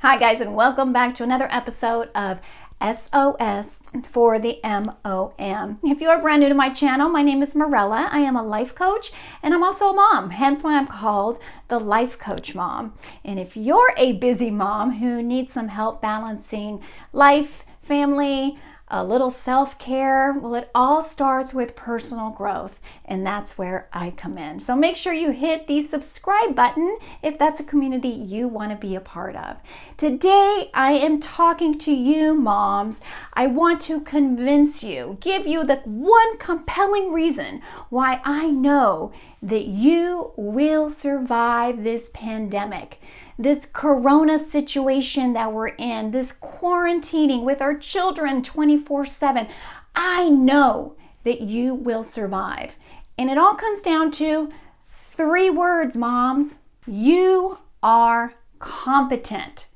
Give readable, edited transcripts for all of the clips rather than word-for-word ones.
Hi guys, and welcome back to another episode of SOS for the MOM. If you are brand new to my channel, my name is Mirella. I am a life coach and I'm also a mom, hence why I'm called the Life Coach Mom. And if you're a busy mom who needs some help balancing life, family, a little self-care, well, it all starts with personal growth, and that's where I come in. So make sure you hit the subscribe button if that's a community you want to be a part of. Today, I am talking to you moms. I want to convince you, give you the one compelling reason why I know that you will survive this pandemic. This corona situation that we're in, this quarantining with our children 24/7, I know that you will survive. And it all comes down to 3 words, moms. You are competent.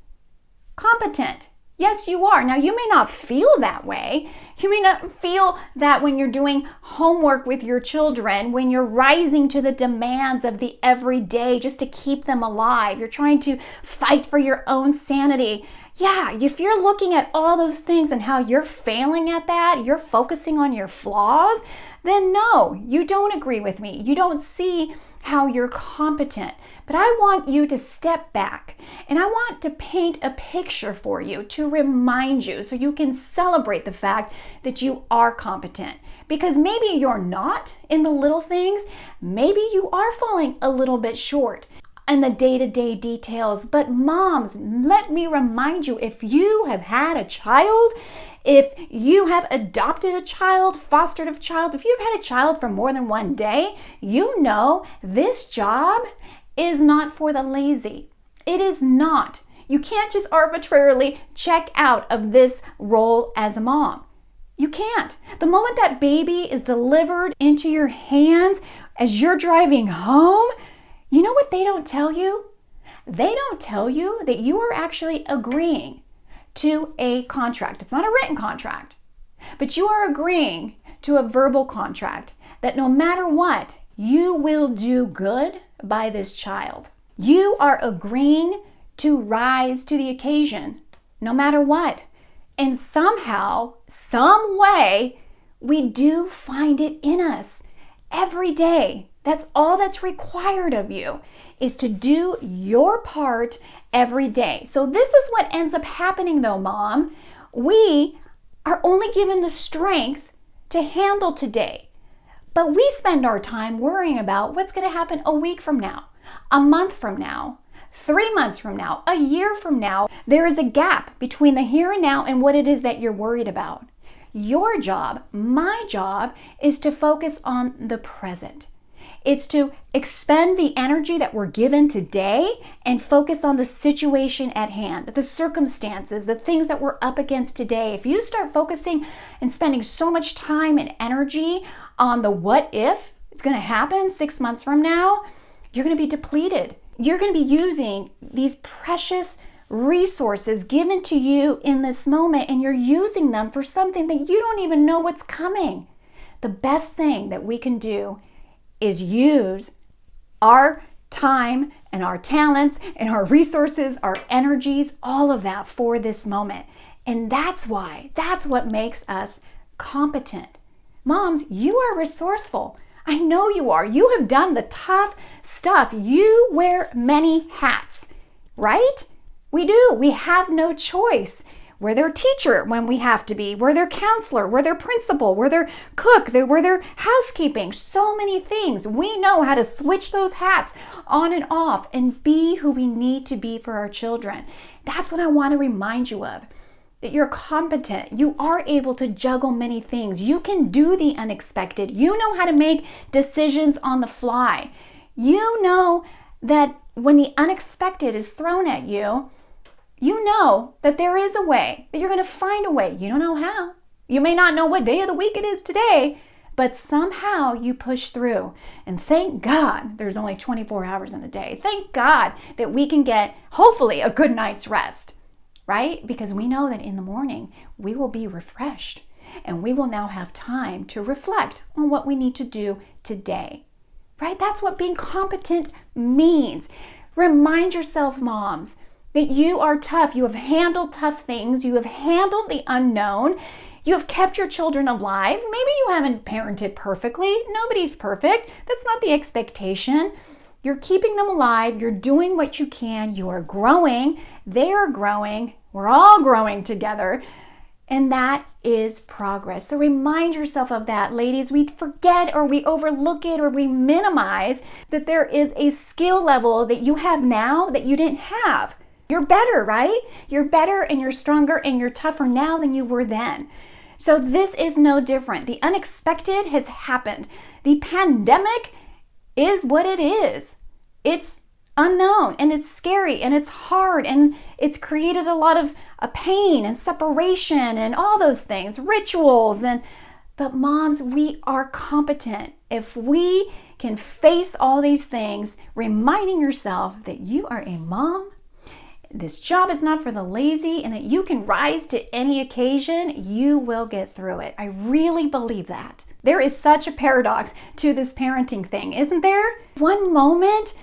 Competent. Yes, you are. Now, you may not feel that way. You may not feel that when you're doing homework with your children, when you're rising to the demands of the everyday just to keep them alive. You're trying to fight for your own sanity. Yeah, if you're looking at all those things and how you're failing at that, you're focusing on your flaws, then no, you don't agree with me. You don't see how you're competent. But I want you to step back and I want to paint a picture for you to remind you so you can celebrate the fact that you are competent. Because maybe you're not in the little things, maybe you are falling a little bit short in the day-to-day details. But moms, let me remind you, if you have had a child, if you have adopted a child, fostered a child, if you've had a child for more than one day, you know this job is not for the lazy. It is not. You can't just arbitrarily check out of this role as a mom. You can't. The moment that baby is delivered into your hands as you're driving home, you know what they don't tell you? They don't tell you that you are actually agreeing to a contract. It's not a written contract, but you are agreeing to a verbal contract that no matter what, you will do good by this child. You are agreeing to rise to the occasion no matter what. And somehow, some way, we do find it in us every day. That's all that's required of you, is to do your part every day. So this is what ends up happening though, mom. We are only given the strength to handle today, but we spend our time worrying about what's going to happen a week from now, a month from now, 3 months from now, a year from now. There is a gap between the here and now and what it is that you're worried about. Your job, my job, is to focus on the present. It's to expend the energy that we're given today and focus on the situation at hand, the circumstances, the things that we're up against today. If you start focusing and spending so much time and energy on the what if it's going to happen 6 months from now, you're going to be depleted. You're going to be using these precious resources given to you in this moment, and you're using them for something that you don't even know what's coming. The best thing that we can do is use our time and our talents and our resources, our energies, all of that for this moment. And that's what makes us competent. Moms, you are resourceful. I know you are. You have done the tough stuff. You wear many hats, right? We do. We have no choice. We're their teacher when we have to be. We're their counselor. We're their principal. We're their cook. We're their housekeeping. So many things. We know how to switch those hats on and off and be who we need to be for our children. That's what I want to remind you of, that you're competent. You are able to juggle many things. You can do the unexpected. You know how to make decisions on the fly. You know that when the unexpected is thrown at you, you know that there is a way, that you're going to find a way. You don't know how. You may not know what day of the week it is today, but somehow you push through. And thank God there's only 24 hours in a day. Thank God that we can get, hopefully, a good night's rest, right? Because we know that in the morning we will be refreshed and we will now have time to reflect on what we need to do today, right? That's what being competent means. Remind yourself, moms, that you are tough. You have handled tough things. You have handled the unknown. You have kept your children alive. Maybe you haven't parented perfectly. Nobody's perfect. That's not the expectation. You're keeping them alive. You're doing what you can. You are growing. They are growing. We're all growing together. And that is progress. So remind yourself of that, ladies. We forget or we overlook it or we minimize that there is a skill level that you have now that you didn't have. You're better, right? You're better and you're stronger and you're tougher now than you were then. So this is no different. The unexpected has happened. The pandemic is what it is. It's unknown and it's scary and it's hard and it's created a lot of pain and separation and all those things, rituals. But moms, we are competent. If we can face all these things, reminding yourself that you are a mom, this job is not for the lazy, and that you can rise to any occasion, you will get through it. I really believe that. There is such a paradox to this parenting thing, isn't there? One moment,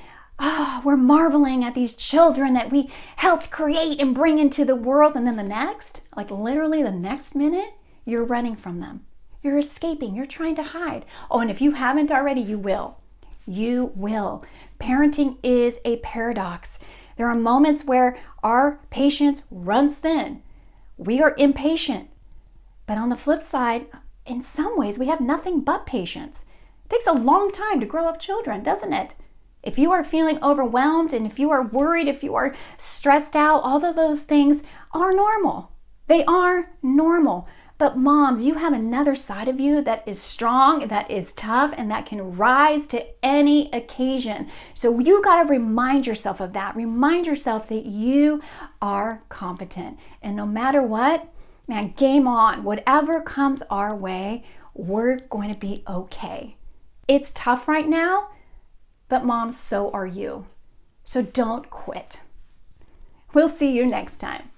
we're marveling at these children that we helped create and bring into the world, and then the next, like literally the next minute, you're running from them. You're escaping. You're trying to hide. Oh, and if you haven't already, you will. You will. Parenting is a paradox. There are moments where our patience runs thin. We are impatient. But on the flip side, in some ways, we have nothing but patience. It takes a long time to grow up children, doesn't it? If you are feeling overwhelmed and if you are worried, if you are stressed out, all of those things are normal. They are normal. But moms, you have another side of you that is strong, that is tough, and that can rise to any occasion. So you got to remind yourself of that. Remind yourself that you are competent. And no matter what, man, game on. Whatever comes our way, we're going to be okay. It's tough right now, but moms, so are you. So don't quit. We'll see you next time.